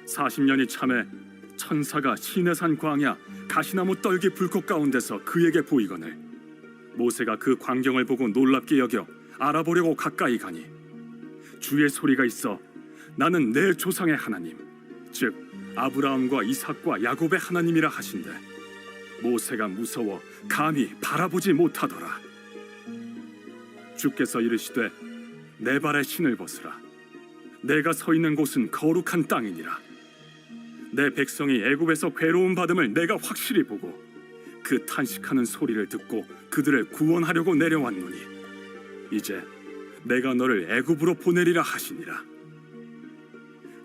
40년이 참에 천사가 시내산 광야 가시나무 떨기 불꽃 가운데서 그에게 보이거늘 모세가 그 광경을 보고 놀랍게 여겨 알아보려고 가까이 가니 주의 소리가 있어 나는 내 조상의 하나님 즉 아브라함과 이삭과 야곱의 하나님이라 하신대 모세가 무서워 감히 바라보지 못하더라. 주께서 이르시되 내 발에 신을 벗으라. 내가 서 있는 곳은 거룩한 땅이니라. 내 백성이 애굽에서 괴로움 받음을 내가 확실히 보고 그 탄식하는 소리를 듣고 그들을 구원하려고 내려왔노니 이제 내가 너를 애굽으로 보내리라 하시니라.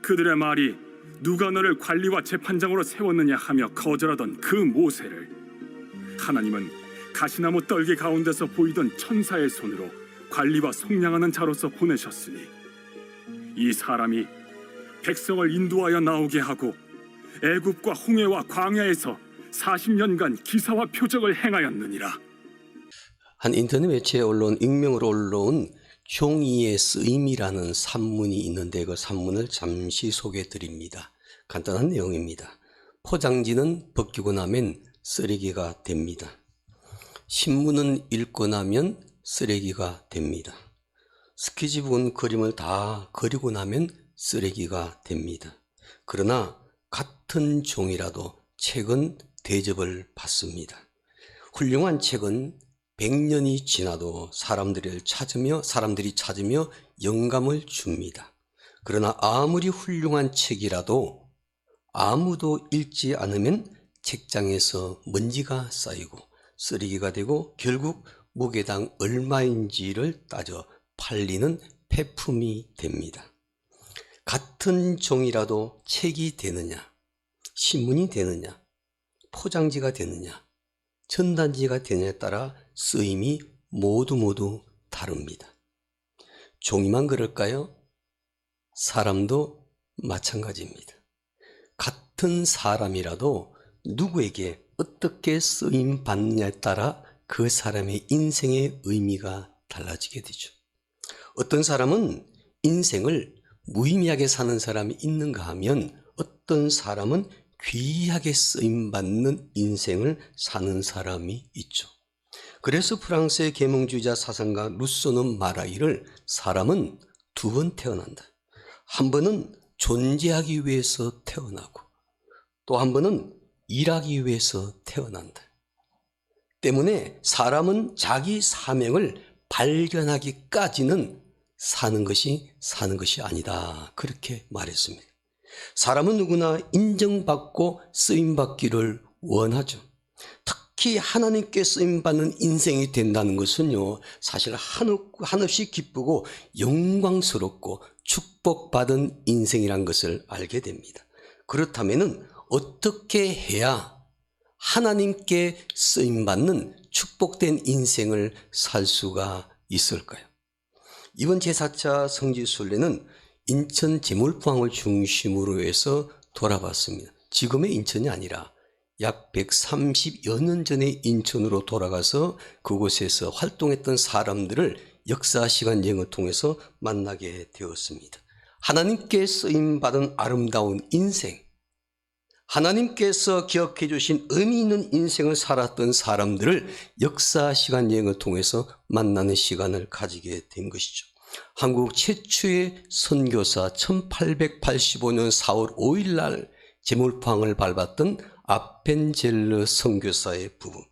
그들의 말이 누가 너를 관리와 재판장으로 세웠느냐 하며 거절하던 그 모세를 하나님은 가시나무 떨기 가운데서 보이던 천사의 손으로 관리와 속량하는 자로서 보내셨으니 이 사람이 백성을 인도하여 나오게 하고 애굽과 홍해와 광야에서 40년간 기사와 표적을 행하였느니라. 한 인터넷 매체에 올라온 익명으로 올라온 종이의 쓰임이라는 산문이 있는데 그 산문을 잠시 소개해 드립니다. 간단한 내용입니다. 포장지는 벗기고 나면 쓰레기가 됩니다. 신문은 읽고 나면 쓰레기가 됩니다. 스케치북은 그림을 다 그리고 나면 쓰레기가 됩니다. 그러나 같은 종이라도 책은 대접을 받습니다. 훌륭한 책은 100년이 지나도 사람들이 찾으며 영감을 줍니다. 그러나 아무리 훌륭한 책이라도 아무도 읽지 않으면 책장에서 먼지가 쌓이고 쓰레기가 되고 결국 무게당 얼마인지를 따져 팔리는 폐품이 됩니다. 같은 종이라도 책이 되느냐, 신문이 되느냐, 포장지가 되느냐, 전단지가 되느냐에 따라 쓰임이 모두 다릅니다. 종이만 그럴까요? 사람도 마찬가지입니다. 같은 사람이라도 누구에게 어떻게 쓰임 받느냐에 따라 그 사람의 인생의 의미가 달라지게 되죠. 어떤 사람은 인생을 무의미하게 사는 사람이 있는가 하면 어떤 사람은 귀하게 쓰임받는 인생을 사는 사람이 있죠. 그래서 프랑스의 계몽주의자 사상가 루소는 말하기를 사람은 두 번 태어난다. 한 번은 존재하기 위해서 태어나고 또 한 번은 일하기 위해서 태어난다. 때문에 사람은 자기 사명을 발견하기까지는 사는 것이 아니다. 그렇게 말했습니다. 사람은 누구나 인정받고 쓰임받기를 원하죠. 특히 하나님께 쓰임받는 인생이 된다는 것은요, 사실 한없이 기쁘고 영광스럽고 축복받은 인생이란 것을 알게 됩니다. 그렇다면 어떻게 해야 하나님께 쓰임받는 축복된 인생을 살 수가 있을까요? 이번 제4차 성지순례는 인천 제물포항을 중심으로 해서 돌아봤습니다. 지금의 인천이 아니라 약 130여 년 전에 인천으로 돌아가서 그곳에서 활동했던 사람들을 역사시간 여행을 통해서 만나게 되었습니다. 하나님께 쓰임받은 아름다운 인생, 하나님께서 기억해 주신 의미 있는 인생을 살았던 사람들을 역사시간 여행을 통해서 만나는 시간을 가지게 된 것이죠. 한국 최초의 선교사 1885년 4월 5일 날 제물포항을 밟았던 아펜젤러 선교사의 부부.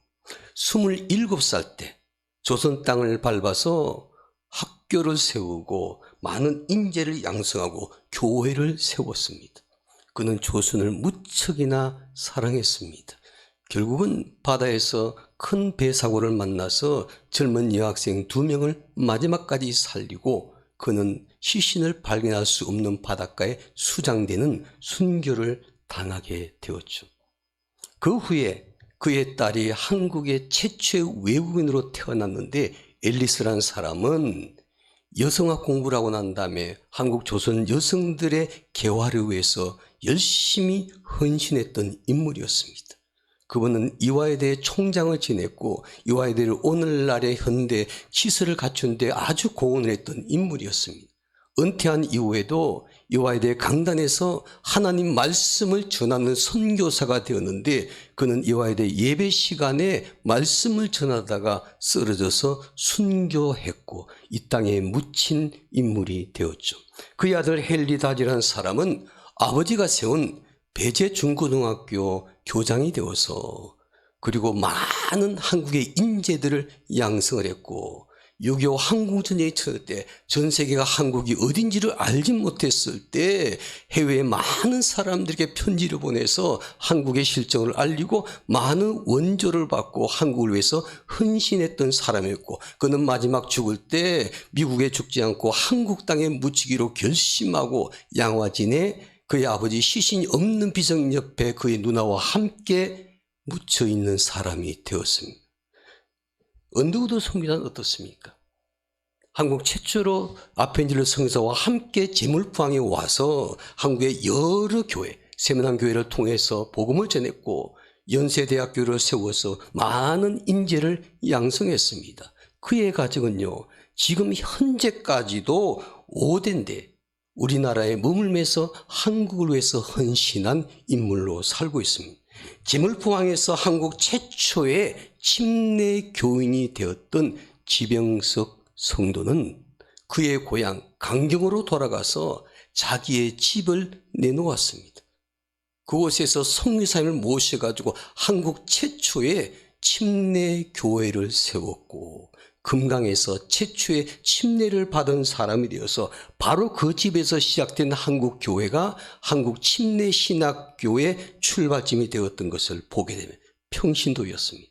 27살 때 조선 땅을 밟아서 학교를 세우고 많은 인재를 양성하고 교회를 세웠습니다. 그는 조선을 무척이나 사랑했습니다. 결국은 바다에서 큰 배사고를 만나서 젊은 여학생 2명을 마지막까지 살리고 그는 시신을 발견할 수 없는 바닷가에 수장되는 순교를 당하게 되었죠. 그 후에 그의 딸이 한국의 최초의 외국인으로 태어났는데 앨리스라는 사람은 여성학 공부를 하고 난 다음에 한국 조선 여성들의 개화를 위해서 열심히 헌신했던 인물이었습니다. 그분은 이화여대 총장을 지냈고 이화여대를 오늘날의 현대 시설을 갖춘 데 아주 공헌을 했던 인물이었습니다. 은퇴한 이후에도 여호와에 강단에서 하나님 말씀을 전하는 선교사가 되었는데 그는 여호와에 예배 시간에 말씀을 전하다가 쓰러져서 순교했고 이 땅에 묻힌 인물이 되었죠. 그의 아들 헨리 다지라는 사람은 아버지가 세운 배제 중고등학교 교장이 되어서 그리고 많은 한국의 인재들을 양성을 했고 6.25 한국전쟁이 터질 때 전 세계가 한국이 어딘지를 알지 못했을 때 해외에 많은 사람들에게 편지를 보내서 한국의 실정을 알리고 많은 원조를 받고 한국을 위해서 헌신했던 사람이었고 그는 마지막 죽을 때 미국에 죽지 않고 한국 땅에 묻히기로 결심하고 양화진에 그의 아버지 시신이 없는 비석 옆에 그의 누나와 함께 묻혀 있는 사람이 되었습니다. 언더우드 선교사는 어떻습니까? 한국 최초로 아펜젤러 성사와 함께 제물포항에 와서 한국의 여러 교회, 세미남 교회를 통해서 복음을 전했고 연세대학교를 세워서 많은 인재를 양성했습니다. 그의 가정은요, 지금 현재까지도 5대인데 우리나라에 머물면서 한국을 위해서 헌신한 인물로 살고 있습니다. 제물포항에서 한국 최초의 침례 교인이 되었던 지병석 성도는 그의 고향 강경으로 돌아가서 자기의 집을 내놓았습니다. 그곳에서 성리사님을 모셔가지고 한국 최초의 침례 교회를 세웠고 금강에서 최초의 침례를 받은 사람이 되어서 바로 그 집에서 시작된 한국 교회가 한국 침례 신학교의 출발점이 되었던 것을 보게 되면 평신도였습니다.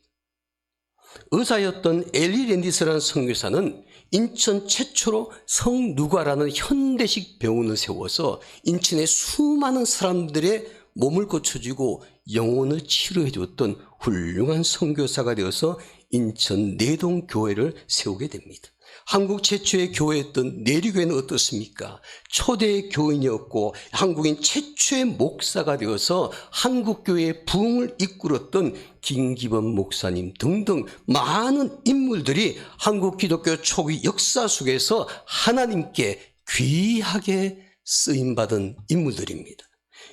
의사였던 엘리 랜디스라는 선교사는 인천 최초로 성누가라는 현대식 병원을 세워서 인천의 수많은 사람들의 몸을 고쳐주고 영혼을 치료해 줬던 훌륭한 선교사가 되어서 인천 내동교회를 세우게 됩니다. 한국 최초의 교회였던 내리교회는 어떻습니까? 초대 교인이었고 한국인 최초의 목사가 되어서 한국교회의 부흥을 이끌었던 김기범 목사님 등등 많은 인물들이 한국 기독교 초기 역사 속에서 하나님께 귀하게 쓰임받은 인물들입니다.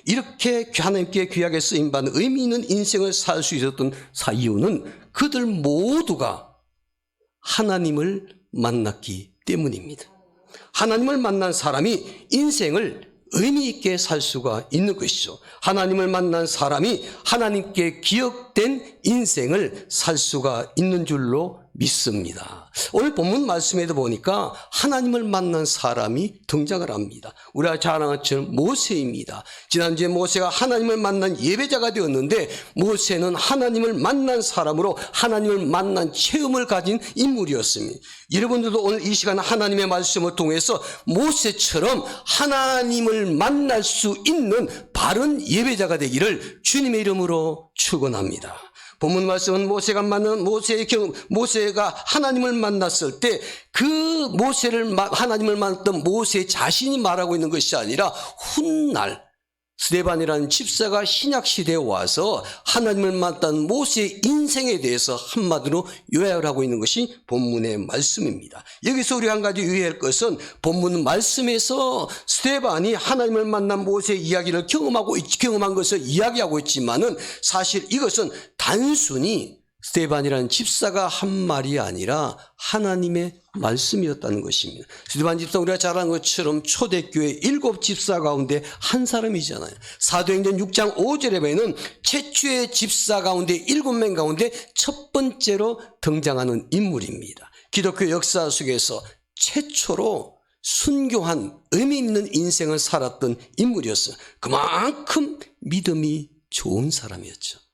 이렇게 하나님께 귀하게 쓰임받은 의미 있는 인생을 살 수 있었던 이유는 그들 모두가 하나님을 만났기 때문입니다. 하나님을 만난 사람이 인생을 의미 있게 살 수가 있는 것이죠. 하나님을 만난 사람이 하나님께 기억된 인생을 살 수가 있는 줄로 믿습니다. 오늘 본문 말씀에도 보니까 하나님을 만난 사람이 등장을 합니다. 우리가 잘 아는 것처럼 모세입니다. 지난주에 모세가 하나님을 만난 예배자가 되었는데 모세는 하나님을 만난 사람으로 하나님을 만난 체험을 가진 인물이었습니다. 여러분들도 오늘 이 시간 하나님의 말씀을 통해서 모세처럼 하나님을 만날 수 있는 바른 예배자가 되기를 주님의 이름으로 축원합니다. 본문 말씀은 모세가 하나님을 만났을 때 그 하나님을 만났던 모세 자신이 말하고 있는 것이 아니라 훗날 스데반이라는 집사가 신약시대에 와서 하나님을 만났던 모세의 인생에 대해서 한마디로 요약을 하고 있는 것이 본문의 말씀입니다. 여기서 우리 한 가지 유의할 것은 본문 말씀에서 스데반이 하나님을 만난 모세의 이야기를 경험한 것을 이야기하고 있지만은 사실 이것은 단순히 스데반이라는 집사가 한 말이 아니라 하나님의 말씀이었다는 것입니다. 스데반 집사 우리가 잘 아는 것처럼 초대교회 7집사 가운데 한 사람이잖아요. 사도행전 6장 5절에 보면 최초의 집사 가운데 7명 가운데 첫 번째로 등장하는 인물입니다. 기독교 역사 속에서 최초로 순교한 의미 있는 인생을 살았던 인물이었어요. 그만큼 믿음이 좋은 사람이었죠.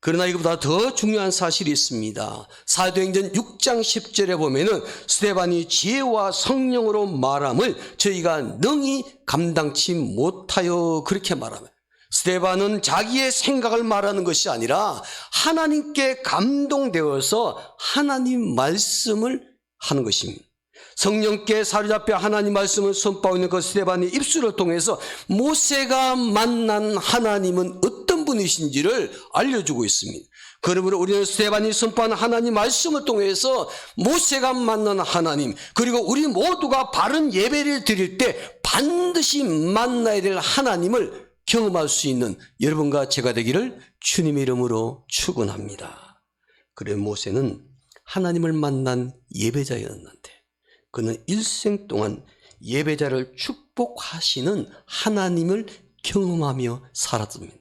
그러나 이것보다 더 중요한 사실이 있습니다. 사도행전 6장 10절에 보면은 스데반이 지혜와 성령으로 말함을 저희가 능히 감당치 못하여 그렇게 말하며 스데반은 자기의 생각을 말하는 것이 아니라 하나님께 감동되어서 하나님 말씀을 하는 것입니다. 성령께 사로잡혀 하나님 말씀을 선포하고 있는 그 스데반의 입술을 통해서 모세가 만난 하나님은 어떤 분이신지를 알려주고 있습니다. 그러므로 우리는 스데반이 선포한 하나님 말씀을 통해서 모세가 만난 하나님 그리고 우리 모두가 바른 예배를 드릴 때 반드시 만나야 될 하나님을 경험할 수 있는 여러분과 제가 되기를 주님의 이름으로 축원합니다. 그래 모세는 하나님을 만난 예배자였는데 그는 일생 동안 예배자를 축복하시는 하나님을 경험하며 살았습니다.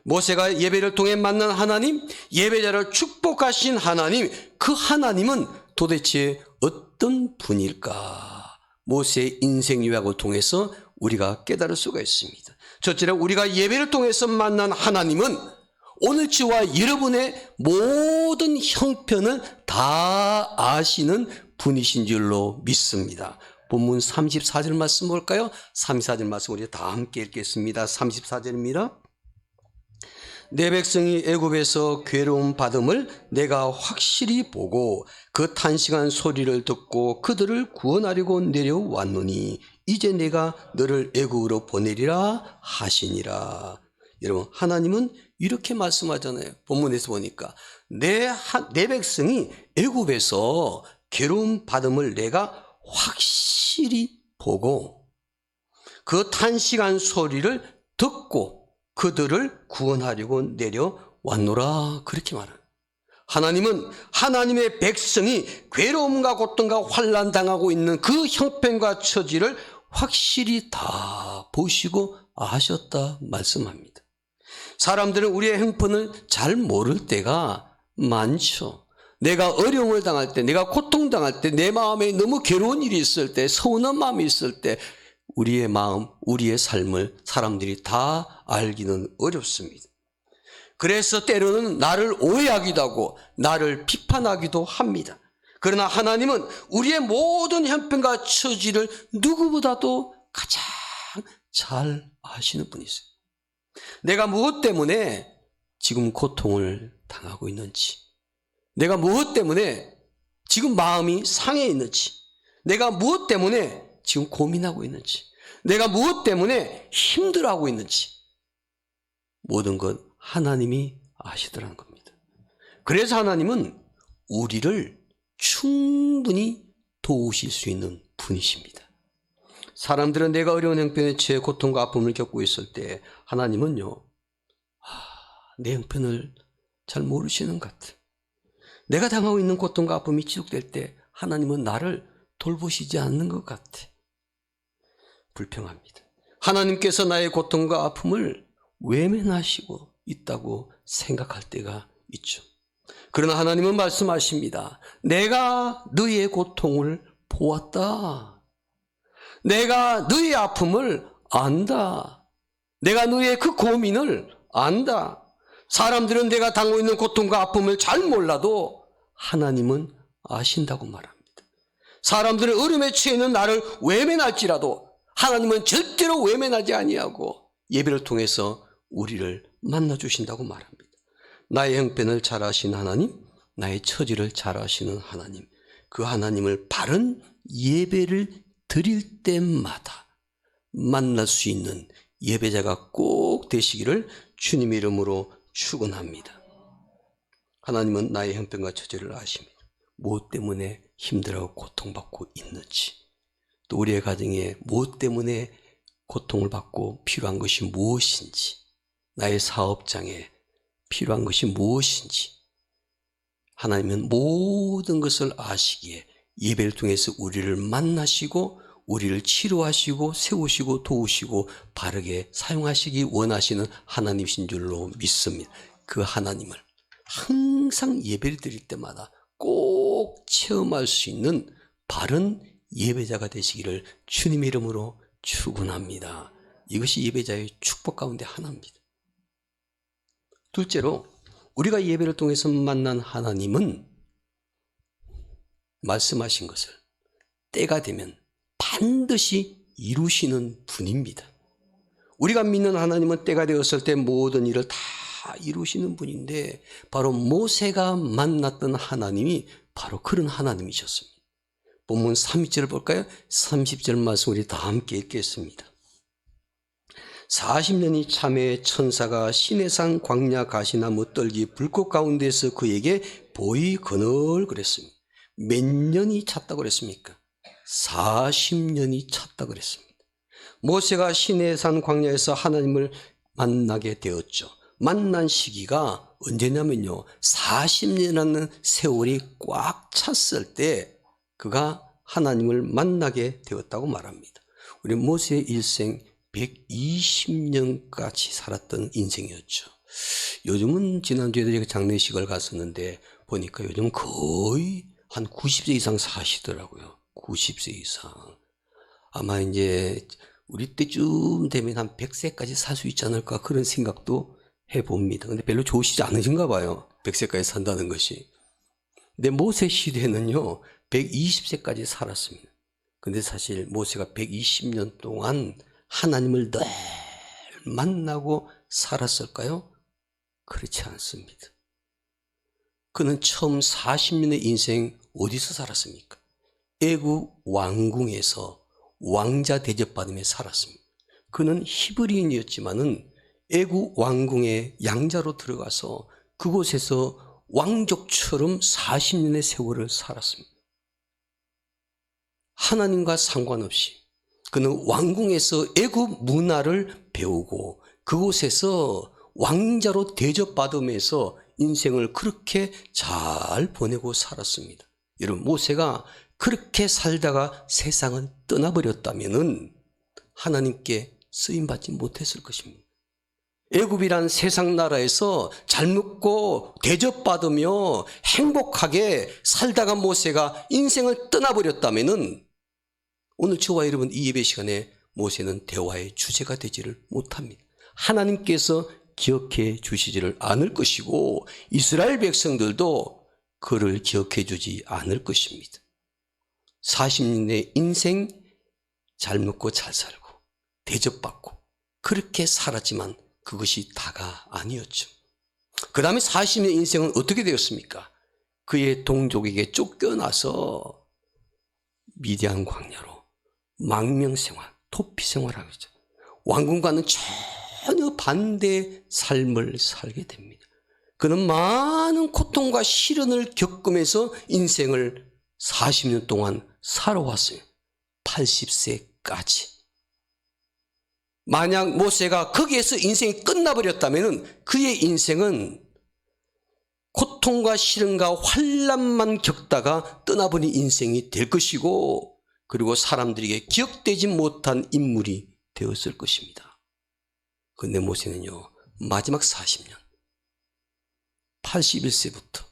모세가 예배를 통해 만난 하나님, 예배자를 축복하신 하나님, 그 하나님은 도대체 어떤 분일까? 모세의 인생 요약을 통해서 우리가 깨달을 수가 있습니다. 첫째로 우리가 예배를 통해서 만난 하나님은 오늘 저와 여러분의 모든 형편을 다 아시는 분이신 줄로 믿습니다. 본문 34절 말씀 볼까요? 34절 말씀 우리 다 함께 읽겠습니다. 34절입니다. 내 백성이 애굽에서 괴로움 받음을 내가 확실히 보고 그 탄식한 소리를 듣고 그들을 구원하려고 내려왔노니 이제 내가 너를 애굽으로 보내리라 하시니라. 여러분 하나님은 이렇게 말씀하잖아요. 본문에서 보니까 내 백성이 애굽에서 괴로움 받음을 내가 확실히 보고 그 탄식한 소리를 듣고 그들을 구원하려고 내려왔노라 그렇게 말합니다. 하나님은 하나님의 백성이 괴로움과 고통과 환난 당하고 있는 그 형편과 처지를 확실히 다 보시고 아셨다 말씀합니다. 사람들은 우리의 형편을 잘 모를 때가 많죠. 내가 어려움을 당할 때, 내가 고통당할 때, 내 마음에 너무 괴로운 일이 있을 때, 서운한 마음이 있을 때 우리의 마음, 우리의 삶을 사람들이 다 알기는 어렵습니다. 그래서 때로는 나를 오해하기도 하고 나를 비판하기도 합니다. 그러나 하나님은 우리의 모든 형편과 처지를 누구보다도 가장 잘 아시는 분이세요. 내가 무엇 때문에 지금 고통을 당하고 있는지, 내가 무엇 때문에 지금 마음이 상해 있는지, 내가 무엇 때문에 지금 고민하고 있는지, 내가 무엇 때문에 힘들어하고 있는지 모든 것 하나님이 아시더라는 겁니다. 그래서 하나님은 우리를 충분히 도우실 수 있는 분이십니다. 사람들은 내가 어려운 형편에 처해 고통과 아픔을 겪고 있을 때 하나님은요, 내 형편을 잘 모르시는 것 같아. 내가 당하고 있는 고통과 아픔이 지속될 때 하나님은 나를 돌보시지 않는 것 같아. 불평합니다. 하나님께서 나의 고통과 아픔을 외면하시고 있다고 생각할 때가 있죠. 그러나 하나님은 말씀하십니다. 내가 너의 고통을 보았다. 내가 너의 아픔을 안다. 내가 너의 그 고민을 안다. 사람들은 내가 당하고 있는 고통과 아픔을 잘 몰라도 하나님은 아신다고 말합니다. 사람들은 어려움에 처해 있는 나를 외면할지라도 하나님은 절대로 외면하지 아니하고 예배를 통해서 우리를 만나주신다고 말합니다. 나의 형편을 잘 아시는 하나님, 나의 처지를 잘 아시는 하나님, 그 하나님을 바른 예배를 드릴 때마다 만날 수 있는 예배자가 꼭 되시기를 주님의 이름으로 축원합니다. 하나님은 나의 형편과 처지를 아십니다. 무엇 때문에 힘들어하고 고통받고 있는지, 또 우리의 가정에 무엇 때문에 고통을 받고 필요한 것이 무엇인지, 나의 사업장에 필요한 것이 무엇인지 하나님은 모든 것을 아시기에 예배를 통해서 우리를 만나시고 우리를 치료하시고 세우시고 도우시고 바르게 사용하시기 원하시는 하나님이신 줄로 믿습니다. 그 하나님을 항상 예배를 드릴 때마다 꼭 체험할 수 있는 바른 예배자가 되시기를 주님의 이름으로 축원합니다. 이것이 예배자의 축복 가운데 하나입니다. 둘째로 우리가 예배를 통해서 만난 하나님은 말씀하신 것을 때가 되면 반드시 이루시는 분입니다. 우리가 믿는 하나님은 때가 되었을 때 모든 일을 다 이루시는 분인데 바로 모세가 만났던 하나님이 바로 그런 하나님이셨습니다. 본문 30절을 볼까요? 30절 말씀 우리 다 함께 읽겠습니다. 40년이 참에 천사가 시내산 광야 가시나무 떨기 불꽃 가운데서 그에게 보이거늘 그랬습니다. 몇 년이 찼다고 그랬습니까? 40년이 찼다고 그랬습니다. 모세가 시내산 광야에서 하나님을 만나게 되었죠. 만난 시기가 언제냐면요, 40년이라는 세월이 꽉 찼을 때 그가 하나님을 만나게 되었다고 말합니다. 우리 모세의 일생 120년까지 살았던 인생이었죠. 요즘은 지난주에 제가 장례식을 갔었는데 보니까 요즘 거의 한 90세 이상 사시더라고요. 90세 이상. 아마 이제 우리 때쯤 되면 한 100세까지 살 수 있지 않을까 그런 생각도 해봅니다. 근데 별로 좋으시지 않으신가 봐요. 100세까지 산다는 것이. 근데 모세 시대는요, 120세까지 살았습니다. 근데 사실 모세가 120년 동안 하나님을 늘 만나고 살았을까요? 그렇지 않습니다. 그는 처음 40년의 인생 어디서 살았습니까? 애국 왕궁에서 왕자 대접받으며 살았습니다. 그는 히브리인이었지만은 애국 왕궁의 양자로 들어가서 그곳에서 왕족처럼 40년의 세월을 살았습니다. 하나님과 상관없이 그는 왕궁에서 애국 문화를 배우고 그곳에서 왕자로 대접받으면서 인생을 그렇게 잘 보내고 살았습니다. 여러분, 모세가 그렇게 살다가 세상을 떠나버렸다면 하나님께 쓰임받지 못했을 것입니다. 애굽이란 세상 나라에서 잘 먹고 대접받으며 행복하게 살다가 모세가 인생을 떠나버렸다면 오늘 저와 여러분 이 예배 시간에 모세는 대화의 주제가 되지를 못합니다. 하나님께서 기억해 주시지를 않을 것이고 이스라엘 백성들도 그를 기억해 주지 않을 것입니다. 40년의 인생 잘 먹고 잘 살고 대접받고 그렇게 살았지만 그것이 다가 아니었죠. 그 다음에 40년의 인생은 어떻게 되었습니까? 그의 동족에게 쫓겨나서 미디안 광야로 망명생활, 토피생활하고 있죠. 왕궁과는 전혀 반대의 삶을 살게 됩니다. 그는 많은 고통과 시련을 겪으면서 인생을 40년 동안 살아왔어요. 80세까지. 만약 모세가 거기에서 인생이 끝나버렸다면 그의 인생은 고통과 시련과 환난만 겪다가 떠나버린 인생이 될 것이고 그리고 사람들에게 기억되지 못한 인물이 되었을 것입니다. 그런데 모세는요, 마지막 40년 81세부터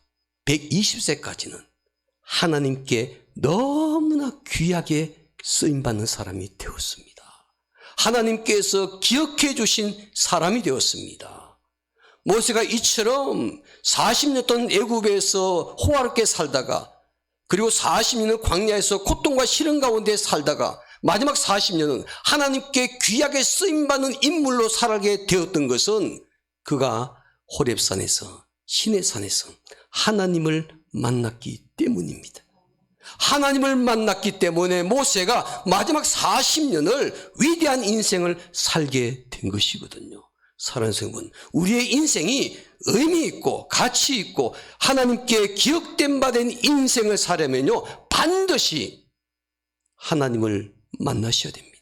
120세까지는 하나님께 너무나 귀하게 쓰임받는 사람이 되었습니다. 하나님께서 기억해 주신 사람이 되었습니다. 모세가 이처럼 40년 동안 애굽에서 호화롭게 살다가 그리고 40년을 광야에서 고통과 시련 가운데 살다가 마지막 40년은 하나님께 귀하게 쓰임받는 인물로 살게 되었던 것은 그가 호렙산에서 시내산에서 하나님을 만났기 때문입니다. 하나님을 만났기 때문에 모세가 마지막 40년을 위대한 인생을 살게 된 것이거든요. 사랑하는 성분, 우리의 인생이 의미 있고 가치 있고 하나님께 기억된 바 된 인생을 살려면요 반드시 하나님을 만나셔야 됩니다.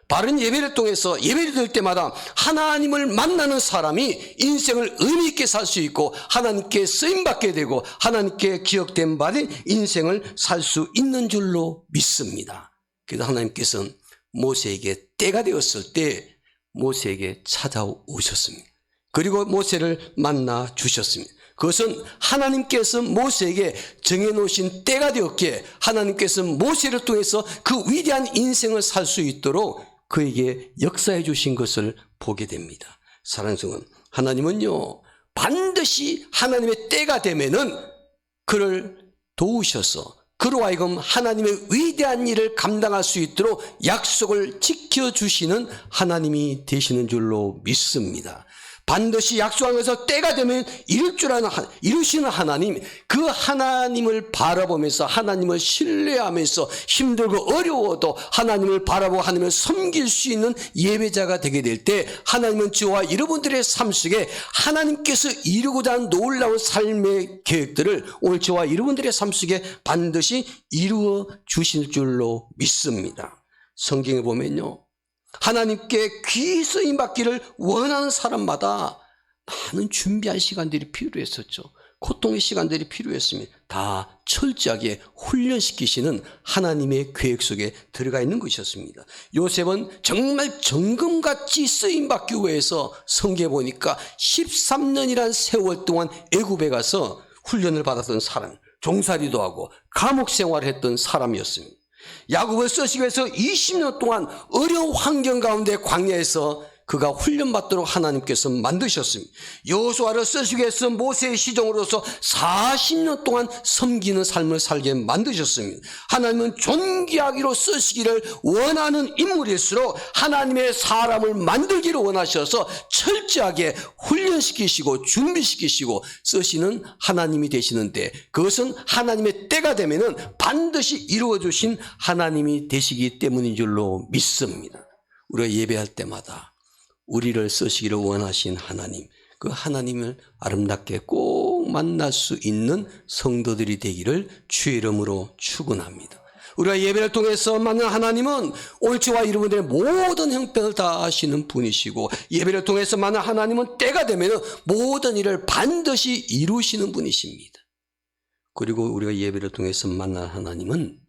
바른 예배를 통해서 예배를 드릴 때마다 하나님을 만나는 사람이 인생을 의미 있게 살 수 있고 하나님께 쓰임받게 되고 하나님께 기억된 바 된 인생을 살 수 있는 줄로 믿습니다. 그래서 하나님께서는 모세에게 때가 되었을 때 모세에게 찾아오셨습니다. 그리고 모세를 만나 주셨습니다. 그것은 하나님께서 모세에게 정해놓으신 때가 되었기에 하나님께서 모세를 통해서 그 위대한 인생을 살 수 있도록 그에게 역사해 주신 것을 보게 됩니다. 사랑하는 성은, 하나님은요 반드시 하나님의 때가 되면은 그를 도우셔서 그로 하여금 하나님의 위대한 일을 감당할 수 있도록 약속을 지켜주시는 하나님이 되시는 줄로 믿습니다. 반드시 약속한 것에서 때가 되면 이룰 줄 아는 이루시는 하나님, 그 하나님을 바라보면서 하나님을 신뢰하면서 힘들고 어려워도 하나님을 바라보고 하나님을 섬길 수 있는 예배자가 되게 될 때 하나님은 저와 여러분들의 삶 속에 하나님께서 이루고자 하는 놀라운 삶의 계획들을 오늘 저와 여러분들의 삶 속에 반드시 이루어 주실 줄로 믿습니다. 성경에 보면요, 하나님께 귀 쓰임 받기를 원하는 사람마다 많은 준비할 시간들이 필요했었죠. 고통의 시간들이 필요했으면 다 철저하게 훈련시키시는 하나님의 계획 속에 들어가 있는 것이었습니다. 요셉은 정말 정금같이 쓰임받기 위해서 성경에 보니까 13년이란 세월 동안 애굽에 가서 훈련을 받았던 사람, 종살이도 하고 감옥 생활을 했던 사람이었습니다. 야곱을 쓰시기 위해서 20년 동안 어려운 환경 가운데 광야에서 그가 훈련받도록 하나님께서 만드셨습니다. 여호수아를 쓰시기 위해서 모세의 시종으로서 40년 동안 섬기는 삶을 살게 만드셨습니다. 하나님은 존귀하기로 쓰시기를 원하는 인물일수록 하나님의 사람을 만들기를 원하셔서 철저하게 훈련시키시고 준비시키시고 쓰시는 하나님이 되시는데, 그것은 하나님의 때가 되면은 반드시 이루어 주신 하나님이 되시기 때문인 줄로 믿습니다. 우리가 예배할 때마다 우리를 쓰시기를 원하신 하나님, 그 하나님을 아름답게 꼭 만날 수 있는 성도들이 되기를 주의 이름으로 축원합니다. 우리가 예배를 통해서 만난 하나님은 옳지와 여러분들의 모든 형편을 다 아시는 분이시고, 예배를 통해서 만난 하나님은 때가 되면 모든 일을 반드시 이루시는 분이십니다. 그리고 우리가 예배를 통해서 만난 하나님은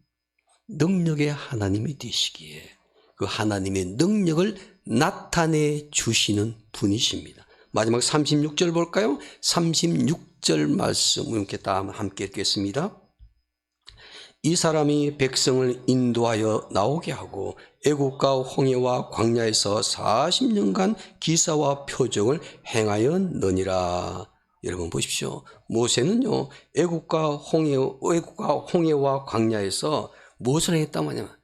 능력의 하나님이 되시기에 그 하나님의 능력을 나타내 주시는 분이십니다. 마지막 36절 볼까요? 36절 말씀 이렇게 다 함께 읽겠습니다. 이 사람이 백성을 인도하여 나오게 하고 애국과 홍해와 광야에서 40년간 기사와 표적을 행하였느니라. 여러분 보십시오. 모세는요, 애국과 홍해와 광야에서 무엇을 행했다고 하냐면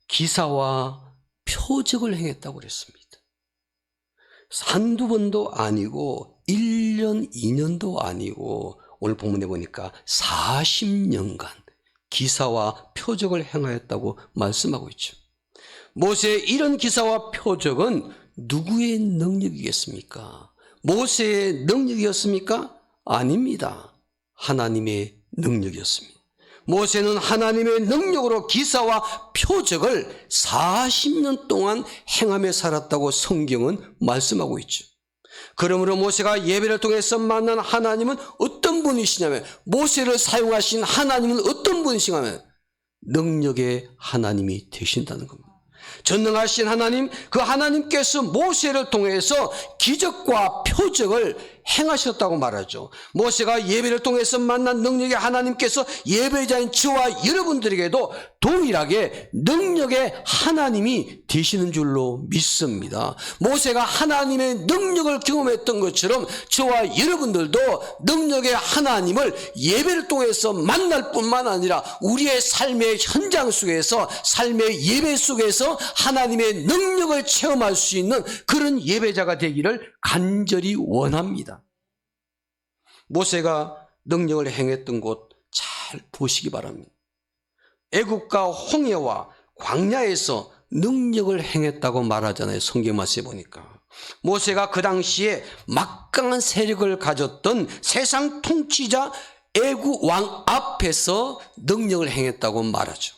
기사와 표적을 행했다고 그랬습니다. 한두 번도 아니고 1년, 2년도 아니고 오늘 본문에 보니까 40년간 기사와 표적을 행하였다고 말씀하고 있죠. 모세의 이런 기사와 표적은 누구의 능력이겠습니까? 모세의 능력이었습니까? 아닙니다. 하나님의 능력이었습니다. 모세는 하나님의 능력으로 기사와 표적을 40년 동안 행하며 살았다고 성경은 말씀하고 있죠. 그러므로 모세가 예배를 통해서 만난 하나님은 어떤 분이시냐면, 모세를 사용하신 하나님은 어떤 분이시냐면 능력의 하나님이 되신다는 겁니다. 전능하신 하나님, 그 하나님께서 모세를 통해서 기적과 표적을 행하셨다고 말하죠. 모세가 예배를 통해서 만난 능력의 하나님께서 예배자인 저와 여러분들에게도 동일하게 능력의 하나님이 되시는 줄로 믿습니다. 모세가 하나님의 능력을 경험했던 것처럼 저와 여러분들도 능력의 하나님을 예배를 통해서 만날 뿐만 아니라 우리의 삶의 현장 속에서, 삶의 예배 속에서 하나님의 능력을 체험할 수 있는 그런 예배자가 되기를 간절히 원합니다. 모세가 능력을 행했던 곳 잘 보시기 바랍니다. 애국과 홍해와 광야에서 능력을 행했다고 말하잖아요. 성경 말씀에 보니까. 모세가 그 당시에 막강한 세력을 가졌던 세상 통치자 애국 왕 앞에서 능력을 행했다고 말하죠.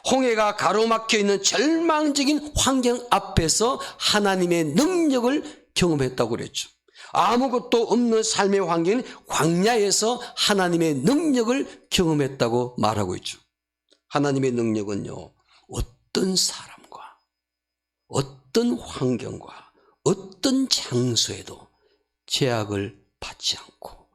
홍해가 가로막혀 있는 절망적인 환경 앞에서 하나님의 능력을 경험했다고 그랬죠. 아무것도 없는 삶의 환경인 광야에서 하나님의 능력을 경험했다고 말하고 있죠. 하나님의 능력은요, 어떤 사람과 어떤 환경과 어떤 장소에도 제약을 받지 않고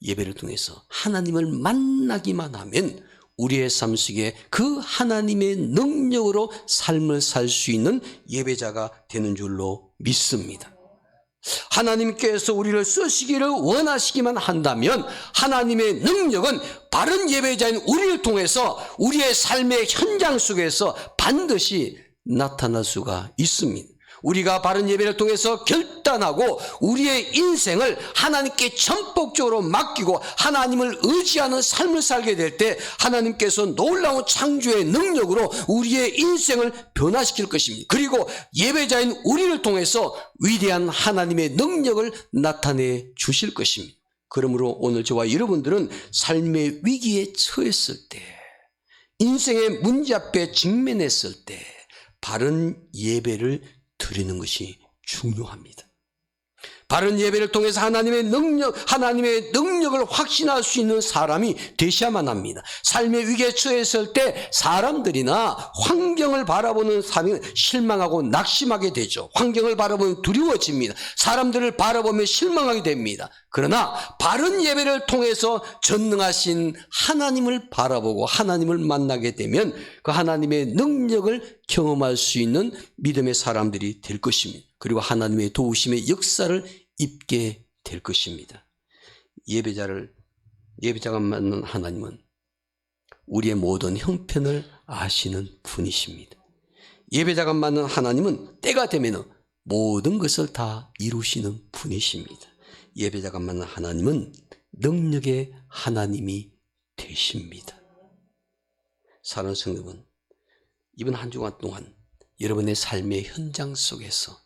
예배를 통해서 하나님을 만나기만 하면 우리의 삶 속에 그 하나님의 능력으로 삶을 살 수 있는 예배자가 되는 줄로 믿습니다. 하나님께서 우리를 쓰시기를 원하시기만 한다면 하나님의 능력은 바른 예배자인 우리를 통해서 우리의 삶의 현장 속에서 반드시 나타날 수가 있습니다. 우리가 바른 예배를 통해서 결단하고 우리의 인생을 하나님께 전폭적으로 맡기고 하나님을 의지하는 삶을 살게 될 때 하나님께서 놀라운 창조의 능력으로 우리의 인생을 변화시킬 것입니다. 그리고 예배자인 우리를 통해서 위대한 하나님의 능력을 나타내 주실 것입니다. 그러므로 오늘 저와 여러분들은 삶의 위기에 처했을 때, 인생의 문제 앞에 직면했을 때 바른 예배를 드리는 것이 중요합니다. 바른 예배를 통해서 하나님의 능력을 확신할 수 있는 사람이 되셔야만 합니다. 삶의 위기에 처했을 때 사람들이나 환경을 바라보는 사람이 실망하고 낙심하게 되죠. 환경을 바라보면 두려워집니다. 사람들을 바라보면 실망하게 됩니다. 그러나 바른 예배를 통해서 전능하신 하나님을 바라보고 하나님을 만나게 되면 그 하나님의 능력을 경험할 수 있는 믿음의 사람들이 될 것입니다. 그리고 하나님의 도우심의 역사를 입게 될 것입니다. 예배자가 만난 하나님은 우리의 모든 형편을 아시는 분이십니다. 예배자가 만난 하나님은 때가 되면 모든 것을 다 이루시는 분이십니다. 예배자가 만난 하나님은 능력의 하나님이 되십니다. 사랑하는 성도분, 이번 한 주간 동안 여러분의 삶의 현장 속에서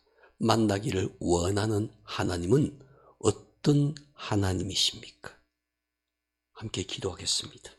만나기를 원하는 하나님은 어떤 하나님이십니까? 함께 기도하겠습니다.